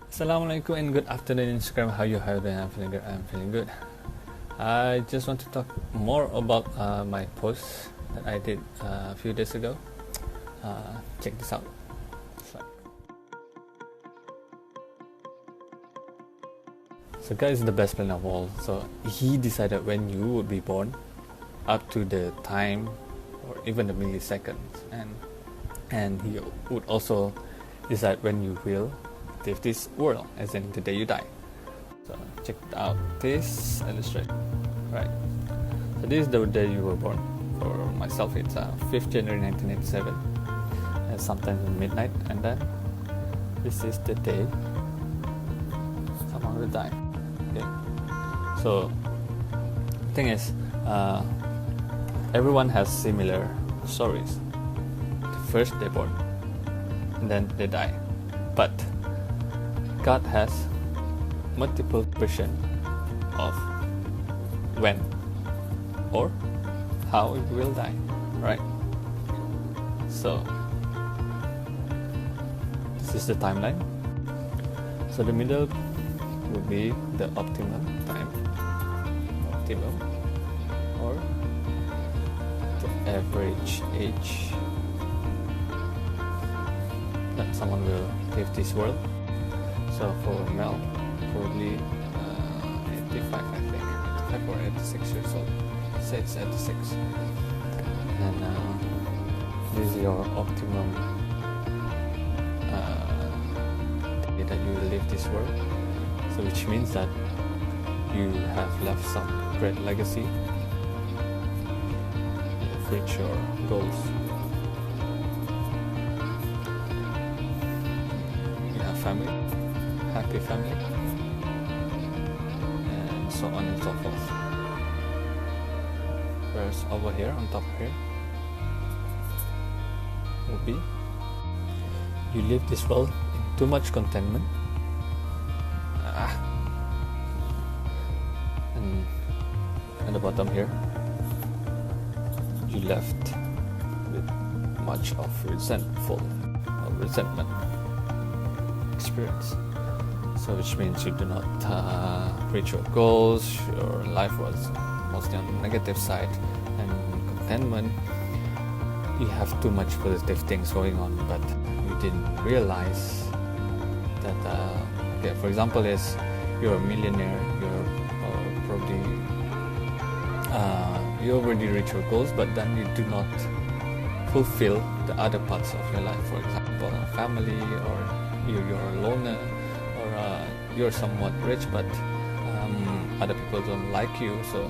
Assalamualaikum and good afternoon Instagram. How you doing? I'm feeling good. I just want to talk more about my post that I did a few days ago. Check this out. So God is the best plan of all. So He decided when you would be born, up to the time or even the milliseconds, and He would also decide when you will leave this world, as in the day you die. So check out this illustration. Right. So this is the day you were born. For myself, it's 5th January 1987, and sometimes in midnight, and then this is the day someone will die. Okay. So the thing is, everyone has similar stories. First they're born, and then they die. But God has multiple versions of when or how it will die, right? So this is the timeline. So the middle will be the optimum time, or the average age that someone will leave this world. So for male, probably 85, I think, 85 or 86 years old. Say it's 86. And this is your optimum day that you will leave this world. So which means that you have left some great legacy. You've reached your goals. You have family. Happy family, and so on and so forth. Whereas over here, on top here, will be you live this world in too much contentment, and at the bottom here, you left with much of resentment experience. So which means you do not reach your goals, your life was mostly on the negative side, and contentment, you have too much positive things going on, but you didn't realize that, okay, for example, is you're a millionaire, you already reach your goals, but then you do not fulfill the other parts of your life, for example, family, or you're a loner, you're somewhat rich, but other people don't like you, so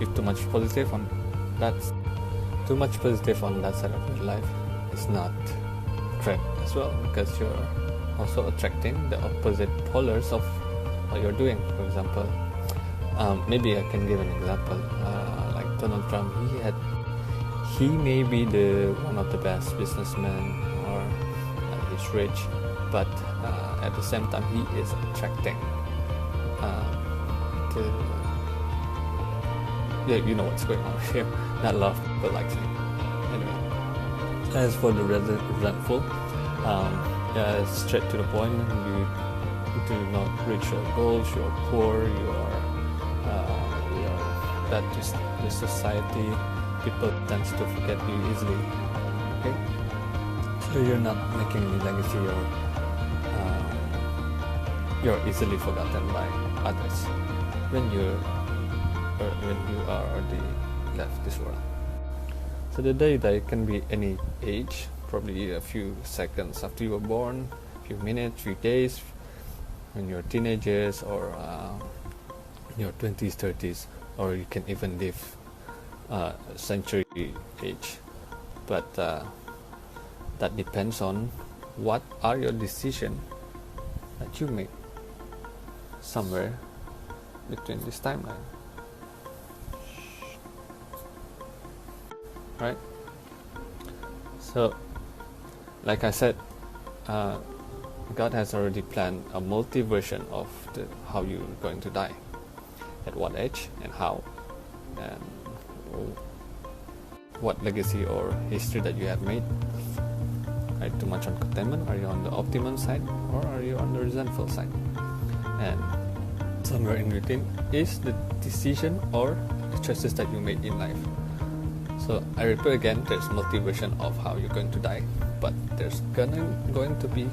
if too much positive on that side of your life is not great as well, because you're also attracting the opposite polars of what you're doing. For example, maybe I can give an example, like Donald Trump. He may be one of the best businessmen, or he's rich, but at the same time he is attracting you know what's going on here. Not a lot of people like him. Anyway, as for the resentful, straight to the point. You do not reach your goals. You're poor. You're bad to the society. People tend to forget you easily. Okay, so you're not making any legacy, or you're easily forgotten by others when you are already left this world. So the day that can be any age, probably a few seconds after you were born, few minutes, few days, when you're teenagers, or your 20s, 30s, or you can even live century age. But that depends on what are your decisions that you make somewhere between this timeline, right? So like I said, God has already planned a multi-version of how you're going to die, at what age and how, and what legacy or history that you have made. Are you too much on contentment? Are you on the optimum side, or are you on the resentful side? And somewhere in between is the decision or the choices that you made in life. So I repeat again, there's multi-version of how you're going to die, but there's going to be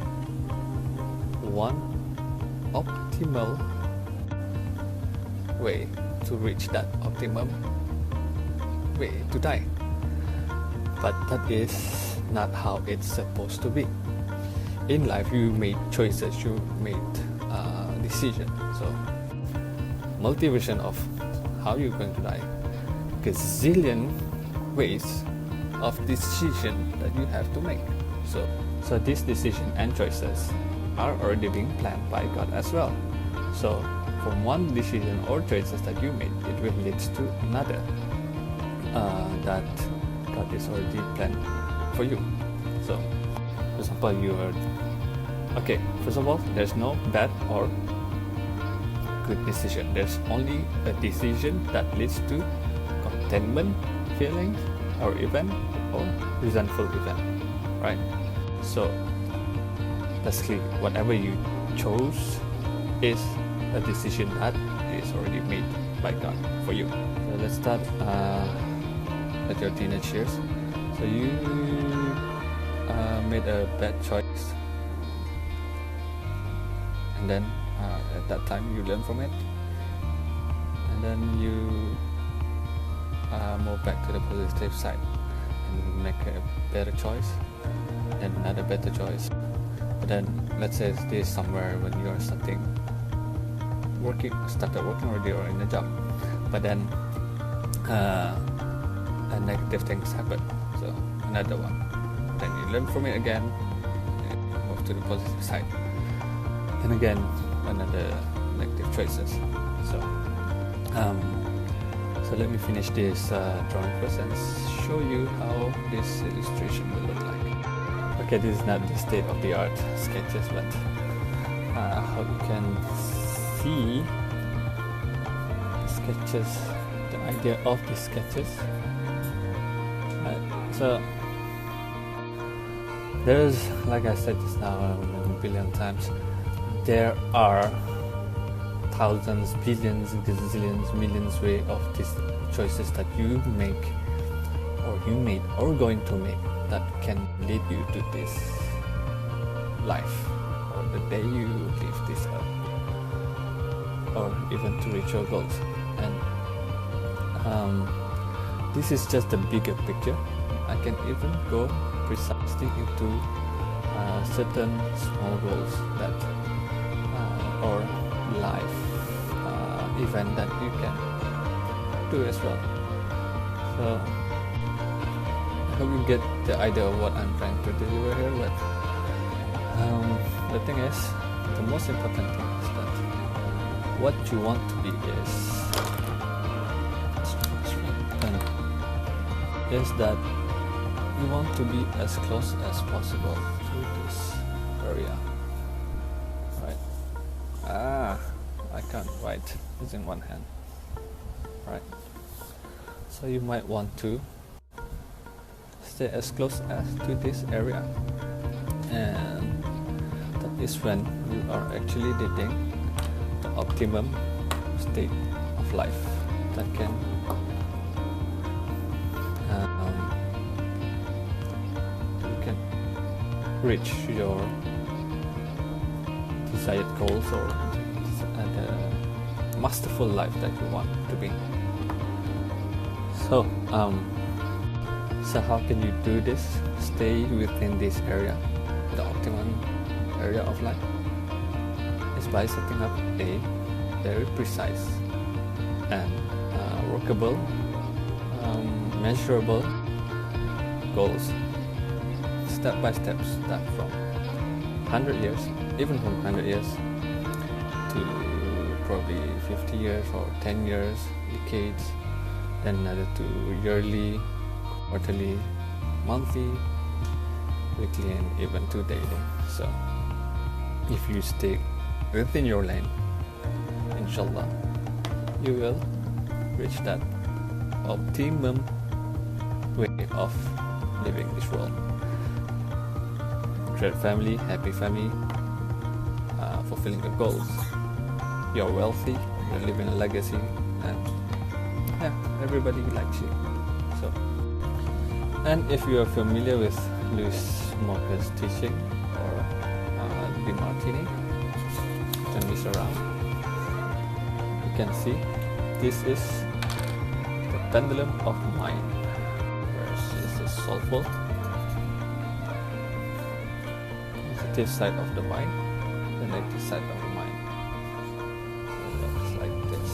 one optimal way to reach that optimum way to die. But that is not how it's supposed to be. In life, you made choices, you made decisions. So, multi-version of how you're going to die. Gazillion ways of decision that you have to make. So these decisions and choices are already being planned by God as well. So, from one decision or choices that you made, it will lead to another that God is already planned for you. So, for example, first of all, there's no bad or good decision. There's only a decision that leads to contentment feelings or event or resentful event, right? So, basically, whatever you chose is a decision that is already made by God for you. So let's start at your teenage years. So you made a bad choice, and then at that time you learn from it, and then you move back to the positive side and make a better choice, and another better choice. But then let's say this is somewhere when you are started working already or in a job, but then negative things happen, so another one, then you learn from it again and move to the positive side, and again another negative choices. So let me finish this drawing first and show you how this illustration will look like. Okay, this is not the state-of-the-art sketches, but how you can see sketches, the idea of the sketches. So there's, like I said just now a billion times, there are thousands, billions, gazillions, millions way of these choices that you make, or you made, or going to make, that can lead you to this life, or the day you leave this earth, or even to reach your goals. And this is just the bigger picture. I can even go precisely into certain small goals that or life event that you can do as well. So I hope you get the idea of what I'm trying to deliver here. But the thing is, the most important thing is that what you want to be is that you want to be as close as possible to this area, right? I can't write using one hand, right? So you might want to stay as close as to this area, and that is when you are actually dating the optimum state of life that can you can reach your desired goals or the masterful life that you want to be. So how can you do this? Stay within this area, the optimum area of life, is by setting up a very precise and workable, measurable goals, step by step, start from 100 years, even from 100 years to probably 50 years or 10 years, decades, then another to yearly, quarterly, monthly, weekly, and even to daily. So if you stay within your lane, inshallah, you will reach that optimum way of living this world. create family, happy family, fulfilling your goals. You're wealthy, you're leaving a legacy, and yeah, everybody likes you. So, and if you are familiar with Louis Mocha's teaching or DeMartini, turn this around. You can see this is the pendulum of mind. This is soulful, positive side of the mind, the negative side of the mind. So it's like this,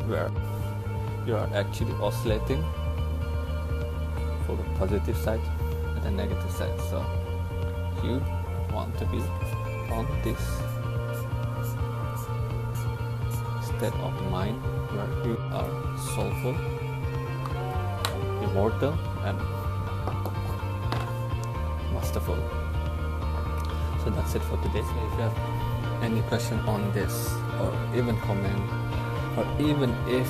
where you are actually oscillating for the positive side and the negative side. So you want to be on this state of mind where you are soulful, immortal, and masterful. So that's it for today. So if you have any question on this, or even comment, or even if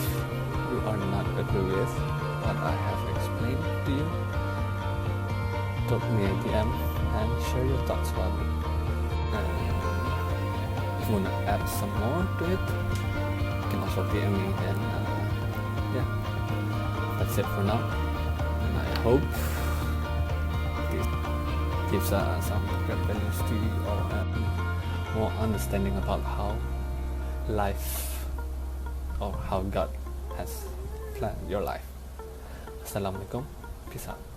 you are not agree with what I have explained to you, drop me a DM and share your thoughts about it. And if you want to add some more to it, you can also DM me. And yeah, that's it for now. And I hope this gives some great values to you, or more understanding about how life, or how God has planned your life. Assalamualaikum. Peace out.